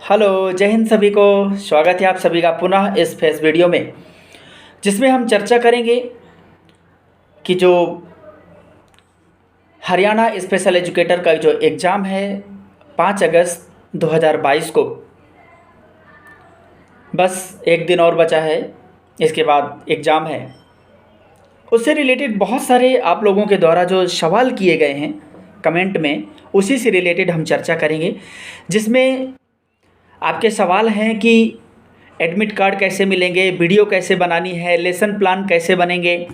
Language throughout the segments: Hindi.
हेलो, जय हिंद सभी को। स्वागत है आप सभी का पुनः इस फेस वीडियो में, जिसमें हम चर्चा करेंगे कि जो हरियाणा स्पेशल एजुकेटर का जो एग्ज़ाम है 5 अगस्त 2022 को, बस एक दिन और बचा है, इसके बाद एग्ज़ाम है। उससे रिलेटेड बहुत सारे आप लोगों के द्वारा जो सवाल किए गए हैं कमेंट में, उसी से रिलेटेड हम चर्चा करेंगे, जिसमें आपके सवाल हैं कि एडमिट कार्ड कैसे मिलेंगे, वीडियो कैसे बनानी है, लेसन प्लान कैसे बनेंगे,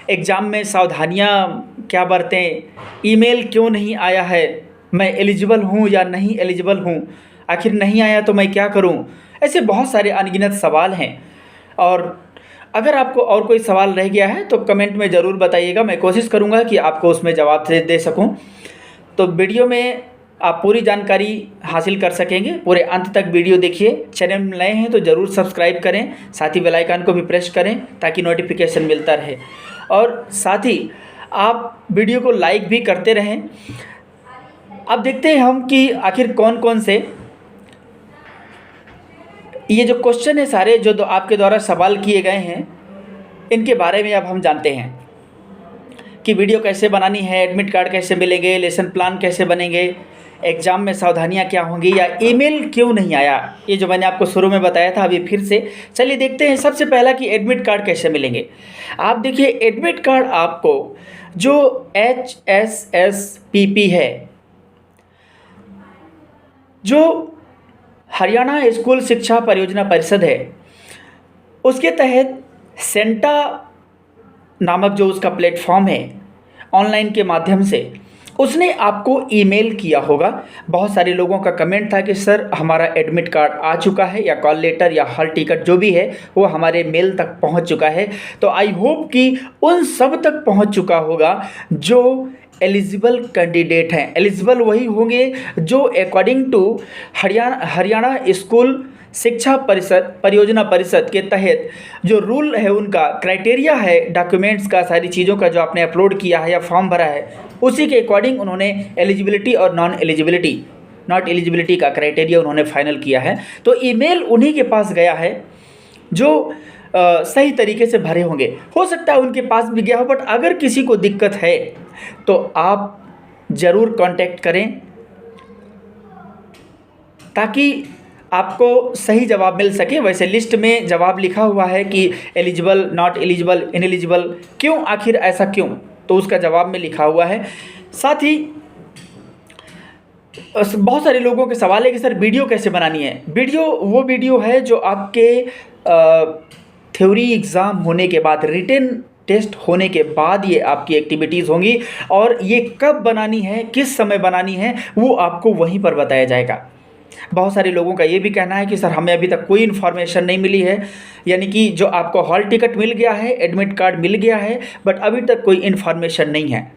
एग्ज़ाम में सावधानियां क्या बरतें, ईमेल क्यों नहीं आया है, मैं एलिजिबल हूं या नहीं एलिजिबल हूं, आखिर नहीं आया तो मैं क्या करूं। ऐसे बहुत सारे अनगिनत सवाल हैं, और अगर आपको और कोई सवाल रह गया है तो कमेंट में ज़रूर बताइएगा। मैं कोशिश करूंगा कि आपको उसमें जवाब दे सकूं। तो वीडियो में आप पूरी जानकारी हासिल कर सकेंगे। पूरे अंत तक वीडियो देखिए। चैनल में नए हैं तो ज़रूर सब्सक्राइब करें, साथ ही बेल आइकन को भी प्रेस करें ताकि नोटिफिकेशन मिलता रहे, और साथ ही आप वीडियो को लाइक भी करते रहें। अब देखते हैं हम कि आखिर कौन कौन से ये जो क्वेश्चन है सारे जो आपके द्वारा सवाल किए गए हैं, इनके बारे में अब हम जानते हैं कि वीडियो कैसे बनानी है, एडमिट कार्ड कैसे मिलेंगे, लेसन प्लान कैसे बनेंगे, एग्ज़ाम में सावधानियां क्या होंगी, या ईमेल क्यों नहीं आया। ये जो मैंने आपको शुरू में बताया था, अभी फिर से चलिए देखते हैं। सबसे पहला कि एडमिट कार्ड कैसे मिलेंगे। आप देखिए, एडमिट कार्ड आपको जो HSSPP है, जो हरियाणा स्कूल शिक्षा परियोजना परिषद है, उसके तहत सेंटा नामक जो उसका प्लेटफॉर्म है, ऑनलाइन के माध्यम से उसने आपको ईमेल किया होगा। बहुत सारे लोगों का कमेंट था कि सर हमारा एडमिट कार्ड आ चुका है, या कॉल लेटर या हॉल टिकट जो भी है वो हमारे मेल तक पहुंच चुका है। तो आई होप कि उन सब तक पहुंच चुका होगा जो एलिजिबल कैंडिडेट हैं। एलिजिबल वही होंगे जो अकॉर्डिंग टू हरियाणा स्कूल शिक्षा परिषद परियोजना परिषद के तहत जो रूल है, उनका क्राइटेरिया है, डॉक्यूमेंट्स का, सारी चीज़ों का जो आपने अपलोड किया है या फॉर्म भरा है, उसी के अकॉर्डिंग उन्होंने एलिजिबिलिटी और नॉट एलिजिबिलिटी का क्राइटेरिया उन्होंने फाइनल किया है। तो ईमेल उन्हीं के पास गया है जो सही तरीके से भरे होंगे। हो सकता है उनके पास भी गया हो, बट अगर किसी को दिक्कत है तो आप ज़रूर कांटेक्ट करें ताकि आपको सही जवाब मिल सके। वैसे लिस्ट में जवाब लिखा हुआ है कि एलिजिबल, नॉट एलिजिबल, इनएलिजिबल, क्यों, आखिर ऐसा क्यों, तो उसका जवाब में लिखा हुआ है। साथ ही बहुत सारे लोगों के सवाल है कि सर वीडियो कैसे बनानी है। वो वीडियो है जो आपके थ्योरी एग्ज़ाम होने के बाद, रिटन टेस्ट होने के बाद ये आपकी एक्टिविटीज़ होंगी, और ये कब बनानी है, किस समय बनानी है, वो आपको वहीं पर बताया जाएगा। बहुत सारे लोगों का ये भी कहना है कि सर हमें अभी तक कोई इन्फॉर्मेशन नहीं मिली है, यानी कि जो आपको हॉल टिकट मिल गया है, एडमिट कार्ड मिल गया है, बट अभी तक कोई इन्फॉर्मेशन नहीं है।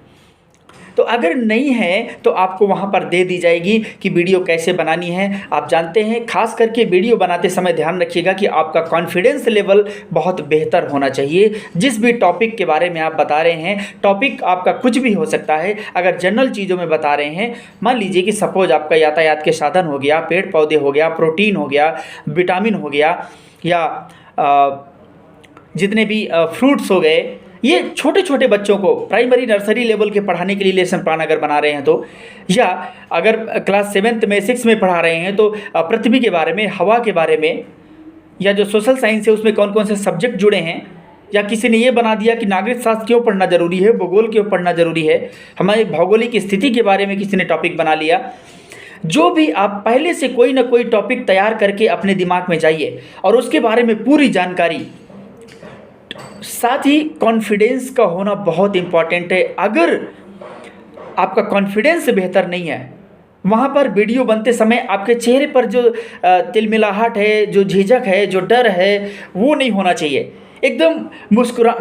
तो अगर नहीं है तो आपको वहाँ पर दे दी जाएगी कि वीडियो कैसे बनानी है। आप जानते हैं, खास करके वीडियो बनाते समय ध्यान रखिएगा कि आपका कॉन्फिडेंस लेवल बहुत बेहतर होना चाहिए। जिस भी टॉपिक के बारे में आप बता रहे हैं, टॉपिक आपका कुछ भी हो सकता है। अगर जनरल चीज़ों में बता रहे हैं, मान लीजिए कि सपोज आपका यातायात के साधन हो गया, पेड़ पौधे हो गया, प्रोटीन हो गया, विटामिन हो गया, या जितने भी फ्रूट्स हो गए, ये छोटे छोटे बच्चों को प्राइमरी नर्सरी लेवल के पढ़ाने के लिए लेसन प्लान अगर बना रहे हैं तो, या अगर क्लास 7 में 6 में पढ़ा रहे हैं तो पृथ्वी के बारे में, हवा के बारे में, या जो सोशल साइंस है उसमें कौन कौन से सब्जेक्ट जुड़े हैं, या किसी ने ये बना दिया कि नागरिक शास्त्र क्यों पढ़ना ज़रूरी है, भूगोल क्यों पढ़ना ज़रूरी है, हमारी भौगोलिक स्थिति के बारे में किसी ने टॉपिक बना लिया। जो भी आप पहले से कोई ना कोई टॉपिक तैयार करके अपने दिमाग में जाइए और उसके बारे में पूरी जानकारी। साथ ही कॉन्फिडेंस का होना बहुत इम्पॉर्टेंट है। अगर आपका कॉन्फिडेंस बेहतर नहीं है, वहाँ पर वीडियो बनते समय आपके चेहरे पर जो तिलमिलाहट है, जो झिझक है, जो डर है, वो नहीं होना चाहिए। एकदम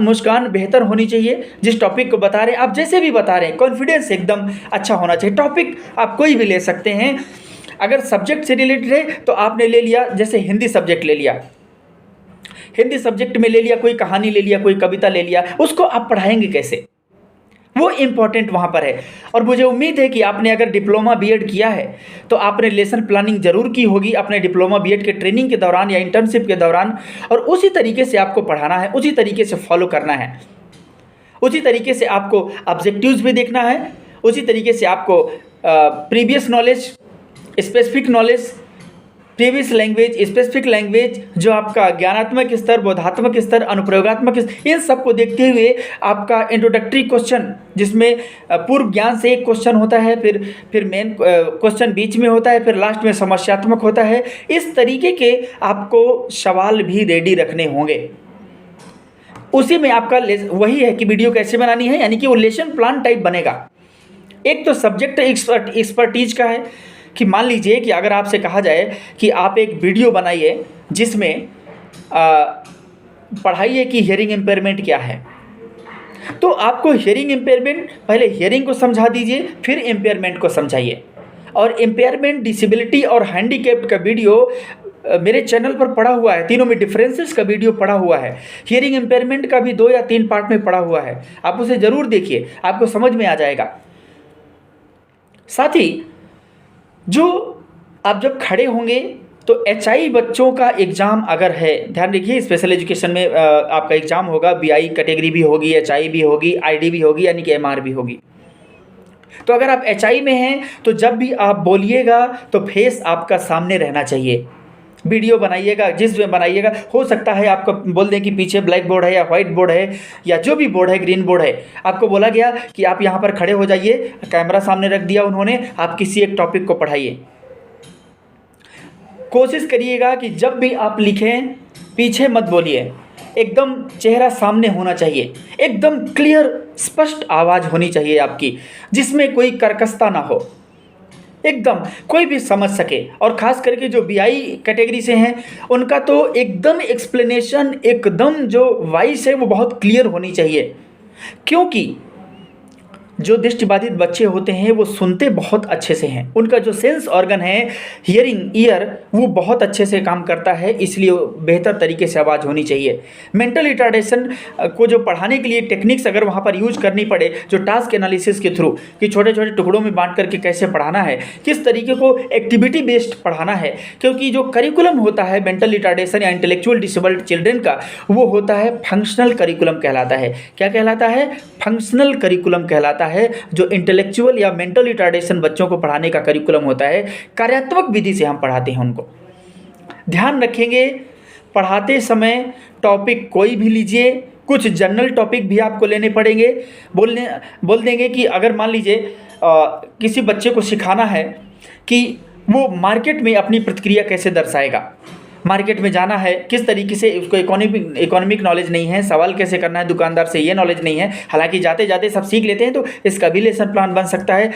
मुस्कान बेहतर होनी चाहिए। जिस टॉपिक को बता रहे हैं, आप जैसे भी बता रहे हैं, कॉन्फिडेंस एकदम अच्छा होना चाहिए। टॉपिक आप कोई भी ले सकते हैं। अगर सब्जेक्ट से रिलेटेड है तो आपने ले लिया, जैसे हिंदी सब्जेक्ट ले लिया, हिंदी सब्जेक्ट में ले लिया, कोई कहानी ले लिया, कोई कविता ले लिया, उसको आप पढ़ाएंगे कैसे? वो इम्पॉर्टेंट वहाँ पर है। और मुझे उम्मीद है कि आपने अगर डिप्लोमा बीएड किया है तो आपने लेसन प्लानिंग ज़रूर की होगी अपने डिप्लोमा बीएड के ट्रेनिंग के दौरान या इंटर्नशिप के दौरान, और उसी तरीके से आपको पढ़ाना है, उसी तरीके से फॉलो करना है, उसी तरीके से आपको ऑब्जेक्टिव्स भी देखना है, उसी तरीके से आपको previous knowledge, specific knowledge, previous language, specific language, जो आपका ज्ञानात्मक स्तर, बोधात्मक स्तर, अनुप्रयोगात्मक स्तर, इन सबको देखते हुए आपका इंट्रोडक्टरी क्वेश्चन, जिसमें पूर्व ज्ञान से एक क्वेश्चन होता है, फिर मेन क्वेश्चन बीच में होता है, फिर लास्ट में समस्यात्मक होता है। इस तरीके के आपको सवाल भी रेडी रखने होंगे। उसी में आपका वही है कि वीडियो कैसे बनानी है, यानी कि वो लेसन प्लान टाइप बनेगा। एक तो सब्जेक्ट एक्सपर्टीज का है कि मान लीजिए कि अगर आपसे कहा जाए कि आप एक वीडियो बनाइए जिसमें पढ़ाइए कि हियरिंग इम्पेयरमेंट क्या है, तो आपको हियरिंग इम्पेयरमेंट, पहले हियरिंग को समझा दीजिए, फिर इम्पेयरमेंट को समझाइए। और इम्पेयरमेंट, डिसेबिलिटी और हैंडीकैप्ड का वीडियो मेरे चैनल पर पड़ा हुआ है, तीनों में डिफरेंसेस का वीडियो पड़ा हुआ है। हियरिंग इम्पेयरमेंट का भी 2 या 3 पार्ट में पड़ा हुआ है, आप उसे ज़रूर देखिए, आपको समझ में आ जाएगा। साथ ही जो आप जब खड़े होंगे तो HI बच्चों का एग्ज़ाम अगर है, ध्यान रखिए स्पेशल एजुकेशन में आपका एग्ज़ाम होगा, BI कैटेगरी भी होगी, HI भी होगी, ID भी होगी, यानी कि MR भी होगी। तो अगर आप HI में हैं तो जब भी आप बोलिएगा तो फेस आपका सामने रहना चाहिए। वीडियो बनाइएगा, जिस में बनाइएगा, हो सकता है आपको बोल दें कि पीछे ब्लैक बोर्ड है या वाइट बोर्ड है या जो भी बोर्ड है, ग्रीन बोर्ड है, आपको बोला गया कि आप यहाँ पर खड़े हो जाइए, कैमरा सामने रख दिया उन्होंने, आप किसी एक टॉपिक को पढ़ाइए। कोशिश करिएगा कि जब भी आप लिखें पीछे मत बोलिए, एकदम चेहरा सामने होना चाहिए, एकदम क्लियर स्पष्ट आवाज़ होनी चाहिए आपकी, जिसमें कोई कर्कशता ना हो, एकदम कोई भी समझ सके। और ख़ास करके जो BI कैटेगरी से हैं उनका तो एकदम एक्सप्लेनेशन, एकदम जो वॉइस है वो बहुत क्लियर होनी चाहिए, क्योंकि जो दृष्टिबाधित बच्चे होते हैं वो सुनते बहुत अच्छे से हैं, उनका जो सेंस ऑर्गन है, हियरिंग ईयर, वो बहुत अच्छे से काम करता है, इसलिए बेहतर तरीके से आवाज़ होनी चाहिए। मेंटल रिटार्डेशन को जो पढ़ाने के लिए टेक्निक्स अगर वहाँ पर यूज करनी पड़े, जो टास्क एनालिसिस के थ्रू, कि छोटे छोटे टुकड़ों में बांट करके कैसे पढ़ाना है, किस तरीके को एक्टिविटी बेस्ड पढ़ाना है, क्योंकि जो करिकुलम होता है मेंटल रिटार्डेशन या इंटेलेक्चुअल डिसेबल्ड चिल्ड्रेन का, वो होता है फंक्शनल करिकुलम कहलाता है। क्या कहलाता है? फंक्शनल करिकुलम कहलाता है। जो इंटेलेक्चुअल या मेंटल रिटार्डेशन बच्चों को पढ़ाने का करिकुलम होता है, कार्यात्मक विधि से हम पढ़ाते हैं उनको। ध्यान रखेंगे पढ़ाते समय टॉपिक कोई भी लीजिए, कुछ जनरल टॉपिक भी आपको लेने पड़ेंगे। बोल देंगे कि अगर मान लीजिए किसी बच्चे को सिखाना है कि वो मार्केट में अपनी प्रतिक्रिया कैसे दर्शाएगा, मार्केट में जाना है किस तरीके से, उसको इकोनॉमिक नॉलेज नहीं है, सवाल कैसे करना है दुकानदार से ये नॉलेज नहीं है, हालांकि जाते जाते सब सीख लेते हैं, तो इसका भी लेसन प्लान बन सकता है।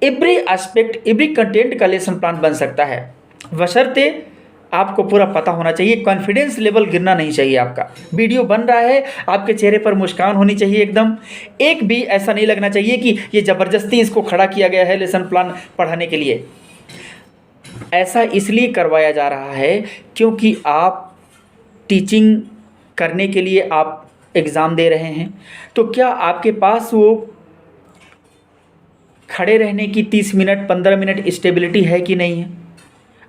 एवरी एस्पेक्ट, एवरी कंटेंट का लेसन प्लान बन सकता है, बशर्ते आपको पूरा पता होना चाहिए, कॉन्फिडेंस लेवल गिरना नहीं चाहिए आपका। वीडियो बन रहा है, आपके चेहरे पर मुस्कान होनी चाहिए एकदम, एक भी ऐसा नहीं लगना चाहिए कि ये ज़बरदस्ती इसको खड़ा किया गया है लेसन प्लान पढ़ाने के लिए। ऐसा इसलिए करवाया जा रहा है क्योंकि आप टीचिंग करने के लिए आप एग्ज़ाम दे रहे हैं, तो क्या आपके पास वो खड़े रहने की 30 मिनट 15 मिनट स्टेबिलिटी है कि नहीं है,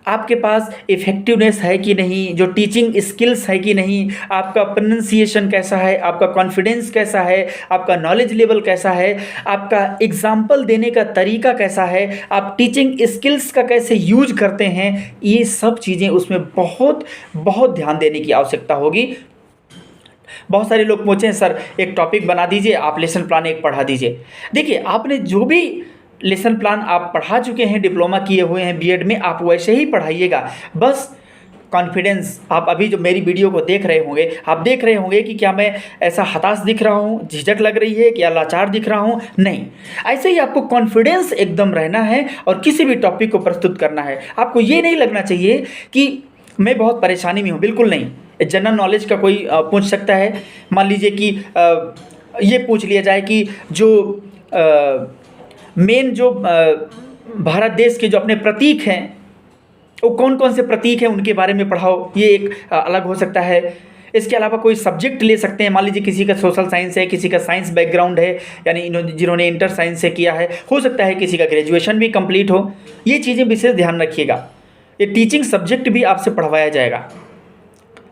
आपके पास इफ़ेक्टिवनेस है कि नहीं, जो टीचिंग स्किल्स है कि नहीं, आपका प्रोनंसिएशन कैसा है, आपका कॉन्फिडेंस कैसा है, आपका नॉलेज लेवल कैसा है, आपका एग्जाम्पल देने का तरीका कैसा है, आप टीचिंग स्किल्स का कैसे यूज करते हैं, ये सब चीज़ें उसमें बहुत बहुत ध्यान देने की आवश्यकता होगी। बहुत सारे लोग पूछें सर एक टॉपिक बना दीजिए, आप लेसन प्लान एक पढ़ा दीजिए। देखिए आपने जो भी लेसन प्लान आप पढ़ा चुके हैं, डिप्लोमा किए हुए हैं बीएड में, आप वैसे ही पढ़ाइएगा। बस कॉन्फिडेंस, आप अभी जो मेरी वीडियो को देख रहे होंगे, आप देख रहे होंगे कि क्या मैं ऐसा हताश दिख रहा हूँ, झिझक लग रही है, क्या लाचार दिख रहा हूँ, नहीं। ऐसे ही आपको कॉन्फिडेंस एकदम रहना है और किसी भी टॉपिक को प्रस्तुत करना है। आपको ये नहीं लगना चाहिए कि मैं बहुत परेशानी में हूँ, बिल्कुल नहीं। जनरल नॉलेज का कोई पूछ सकता है, मान लीजिए कि ये पूछ लिया जाए कि जो मेन जो भारत देश के जो अपने प्रतीक हैं वो कौन कौन से प्रतीक हैं, उनके बारे में पढ़ाओ, ये एक अलग हो सकता है। इसके अलावा कोई सब्जेक्ट ले सकते हैं, मान लीजिए किसी का सोशल साइंस है, किसी का साइंस बैकग्राउंड है, यानी जिन्होंने इंटर साइंस से किया है, हो सकता है किसी का ग्रेजुएशन भी कंप्लीट हो। ये चीज़ें विशेष ध्यान रखिएगा। ये टीचिंग सब्जेक्ट भी आपसे पढ़वाया जाएगा।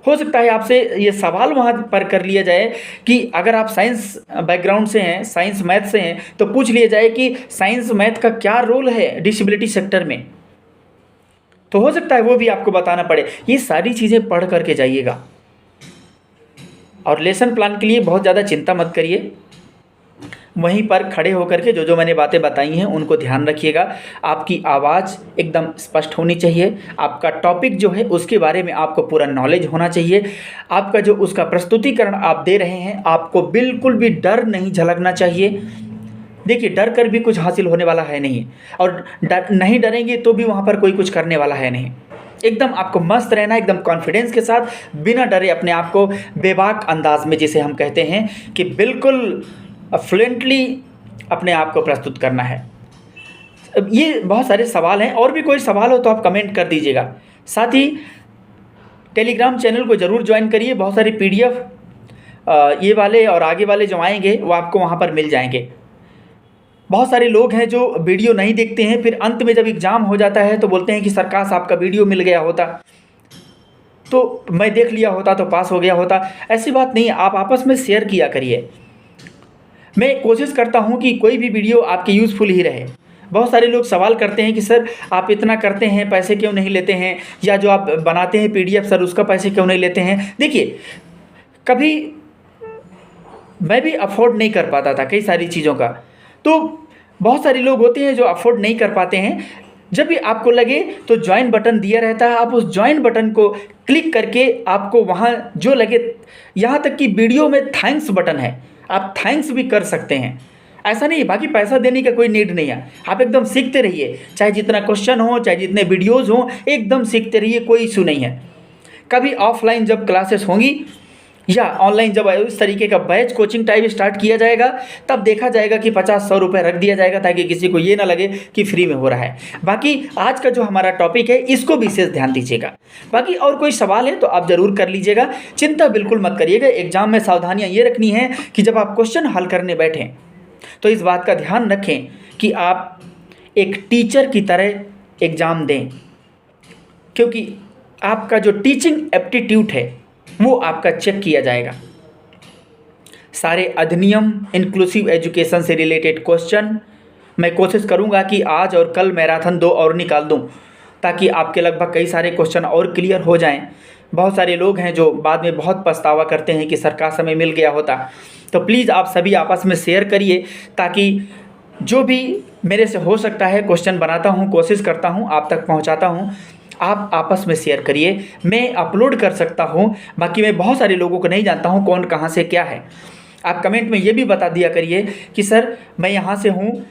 हो सकता है आपसे ये सवाल वहाँ पर कर लिया जाए कि अगर आप साइंस बैकग्राउंड से हैं, साइंस मैथ से हैं, तो पूछ लिया जाए कि साइंस मैथ का क्या रोल है डिसेबिलिटी सेक्टर में, तो हो सकता है वो भी आपको बताना पड़े। ये सारी चीज़ें पढ़ करके जाइएगा। और लेसन प्लान के लिए बहुत ज़्यादा चिंता मत करिए, वहीं पर खड़े होकर के जो जो मैंने बातें बताई हैं उनको ध्यान रखिएगा। आपकी आवाज़ एकदम स्पष्ट होनी चाहिए, आपका टॉपिक जो है उसके बारे में आपको पूरा नॉलेज होना चाहिए, आपका जो उसका प्रस्तुतिकरण आप दे रहे हैं आपको बिल्कुल भी डर नहीं झलकना चाहिए। देखिए, डर कर भी कुछ हासिल होने वाला है नहीं, और नहीं डरेंगे तो भी वहाँ पर कोई कुछ करने वाला है नहीं। एकदम आपको मस्त रहना, एकदम कॉन्फिडेंस के साथ, बिना डरे अपने आप को बेबाक अंदाज में, जिसे हम कहते हैं कि बिल्कुल फ्लुएंटली अपने आप को प्रस्तुत करना है। ये बहुत सारे सवाल हैं, और भी कोई सवाल हो तो आप कमेंट कर दीजिएगा। साथ ही टेलीग्राम चैनल को ज़रूर ज्वाइन करिए। बहुत सारी PDF ये वाले और आगे वाले जो आएंगे वो आपको वहाँ पर मिल जाएंगे। बहुत सारे लोग हैं जो वीडियो नहीं देखते हैं, फिर अंत में जब एग्ज़ाम हो जाता है तो बोलते हैं कि सर काश आपका वीडियो मिल गया होता तो मैं देख लिया होता तो पास हो गया होता। ऐसी बात नहीं है, आप आपस में शेयर किया करिए। मैं कोशिश करता हूं कि कोई भी वीडियो आपकी यूज़फुल ही रहे। बहुत सारे लोग सवाल करते हैं कि सर आप इतना करते हैं, पैसे क्यों नहीं लेते हैं, या जो आप बनाते हैं PDF सर उसका पैसे क्यों नहीं लेते हैं। देखिए, कभी मैं भी अफोर्ड नहीं कर पाता था कई सारी चीज़ों का, तो बहुत सारे लोग होते हैं जो अफोर्ड नहीं कर पाते हैं। जब भी आपको लगे तो ज्वाइन बटन दिया रहता है, आप उस ज्वाइन बटन को क्लिक करके आपको वहाँ जो लगे, यहाँ तक कि वीडियो में थैंक्स बटन है, आप थैंक्स भी कर सकते हैं। ऐसा नहीं, बाकी पैसा देने का कोई नीड नहीं है। आप एकदम सीखते रहिए, चाहे जितना क्वेश्चन हो, चाहे जितने वीडियोज़ हों, एकदम सीखते रहिए, कोई इशू नहीं है। कभी ऑफलाइन जब क्लासेस होंगी या ऑनलाइन जब इस तरीके का बैच कोचिंग टाइप स्टार्ट किया जाएगा, तब देखा जाएगा कि 50-100 रुपये रख दिया जाएगा, ताकि किसी को ये ना लगे कि फ्री में हो रहा है। बाकी आज का जो हमारा टॉपिक है इसको विशेष ध्यान दीजिएगा। बाकी और कोई सवाल है तो आप ज़रूर कर लीजिएगा, चिंता बिल्कुल मत करिएगा। एग्ज़ाम में सावधानियाँ ये रखनी है कि जब आप क्वेश्चन हल करने बैठें तो इस बात का ध्यान रखें कि आप एक टीचर की तरह एग्ज़ाम दें, क्योंकि आपका जो टीचिंग एप्टीट्यूड है वो आपका चेक किया जाएगा। सारे अधिनियम, इंक्लूसिव एजुकेशन से रिलेटेड क्वेश्चन मैं कोशिश करूंगा कि आज और कल मैराथन 2 और निकाल दूं, ताकि आपके लगभग कई सारे क्वेश्चन और क्लियर हो जाएं। बहुत सारे लोग हैं जो बाद में बहुत पछतावा करते हैं कि सरकार समय मिल गया होता। तो प्लीज़ आप सभी आपस में शेयर करिए, ताकि जो भी मेरे से हो सकता है क्वेश्चन बनाता हूँ, कोशिश करता हूँ आप तक पहुँचाता हूँ। आप आपस में शेयर करिए, मैं अपलोड कर सकता हूँ, बाकी मैं बहुत सारे लोगों को नहीं जानता हूँ कौन कहाँ से क्या है। आप कमेंट में ये भी बता दिया करिए कि सर मैं यहाँ से हूँ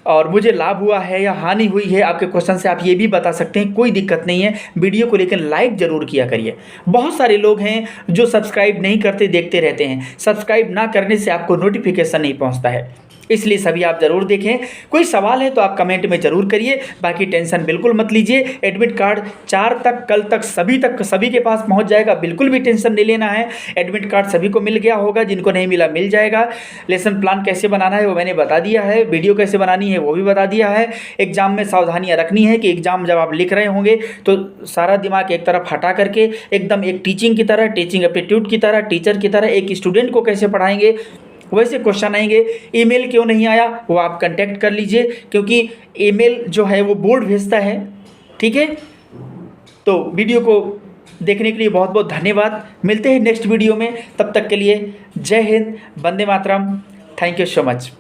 और मुझे लाभ हुआ है या हानि हुई है। आपके क्वेश्चन से आप ये भी बता सकते हैं, कोई दिक्कत नहीं है। वीडियो को लेकर लाइक ज़रूर किया करिए। बहुत सारे लोग हैं जो सब्सक्राइब नहीं करते, देखते रहते हैं। सब्सक्राइब ना करने से आपको नोटिफिकेशन नहीं पहुँचता है, इसलिए सभी आप ज़रूर देखें। कोई सवाल है तो आप कमेंट में ज़रूर करिए। बाकी टेंशन बिल्कुल मत लीजिए, एडमिट कार्ड 4 तक, कल तक सभी के पास पहुंच जाएगा। बिल्कुल भी टेंशन नहीं लेना है। एडमिट कार्ड सभी को मिल गया होगा, जिनको नहीं मिला मिल जाएगा। लेसन प्लान कैसे बनाना है वो मैंने बता दिया है, वीडियो कैसे बनानी है वो भी बता दिया है। एग्ज़ाम में सावधानियाँ रखनी है कि एग्ज़ाम जब आप लिख रहे होंगे तो सारा दिमाग एक तरफ हटा करके एकदम एक टीचिंग की तरह, टीचिंग एप्टीट्यूड की तरह, टीचर की तरह एक स्टूडेंट को कैसे पढ़ाएंगे वैसे क्वेश्चन आएंगे। ईमेल क्यों नहीं आया वो आप कांटेक्ट कर लीजिए, क्योंकि ईमेल जो है वो बोर्ड भेजता है। ठीक है, तो वीडियो को देखने के लिए बहुत बहुत धन्यवाद। मिलते हैं नेक्स्ट वीडियो में, तब तक के लिए जय हिंद, वंदे मातरम। Thank you so much.